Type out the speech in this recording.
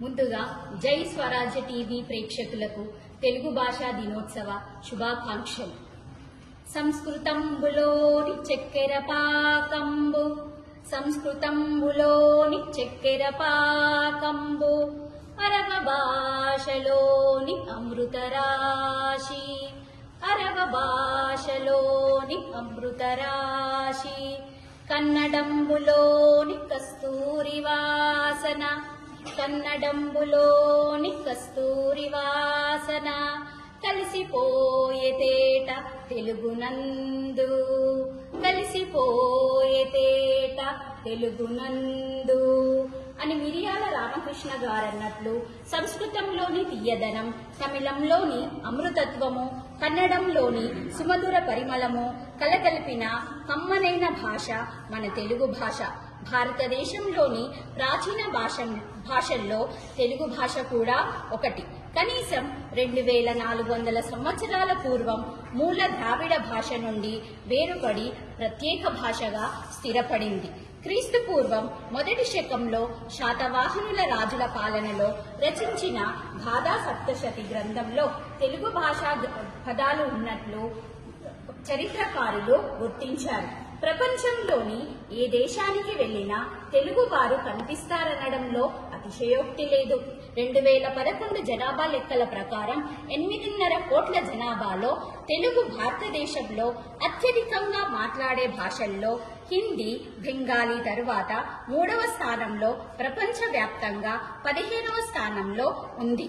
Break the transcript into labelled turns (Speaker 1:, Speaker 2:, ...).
Speaker 1: ముందుగా జై స్వరాజ్య టీవీ ప్రేక్షకులకు తెలుగు భాషా దినోత్సవ శుభాకాంక్షలు. సంస్కృతంబులోని చక్కెర పాకంబు, సంస్కృతంబులోని చక్కెర పాకంబు, అరవ భాషలోని అమృతరాశి, అరవ భాషలోని అమృతరాశి, కన్నడంబులోని కస్తూరి వాసన, కన్నడంబులోని కస్తూరి వాసన, కలిసిపోయే తేట తెలుగునందు, కలిసిపోయే తేట తెలుగునందు అని మిరియాల రామకృష్ణ గారన్నట్లు సంస్కృతంలోని తీయదనం, తమిళంలోని అమృతత్వము, కన్నడంలోని సుమధుర పరిమళము కలగలిపిన కమ్మనైన భాష మన తెలుగు భాష. భారతదేశంలోని ప్రాచీన భాషల్లో తెలుగు భాష కూడా ఒకటి. కనీసం 2400 సంవత్సరాల పూర్వం మూల ద్రావిడ భాష నుండి వేరుపడి ప్రత్యేక భాషగా స్థిరపడింది. క్రీస్తు పూర్వం మొదటి శకంలో శాతవాహనుల రాజుల పాలనలో రచించిన గాథా సప్తశతి గ్రంథంలో తెలుగు భాషా పదాలు ఉన్నట్లు చరిత్రకారులు గుర్తించారు. ప్రపంచంలోని ఏ దేశానికి వెళ్లినా తెలుగు వారు కనిపిస్తారనడంలో అతిశయోక్తి లేదు. 2011 జనాభా లెక్కల ప్రకారం 8.5 కోట్ల జనాభాలో తెలుగు భారతదేశంలో అత్యధికంగా మాట్లాడే భాషల్లో హిందీ, బెంగాలీ తరువాత 3వ స్థానంలో, ప్రపంచవ్యాప్తంగా 15వ స్థానంలో ఉంది.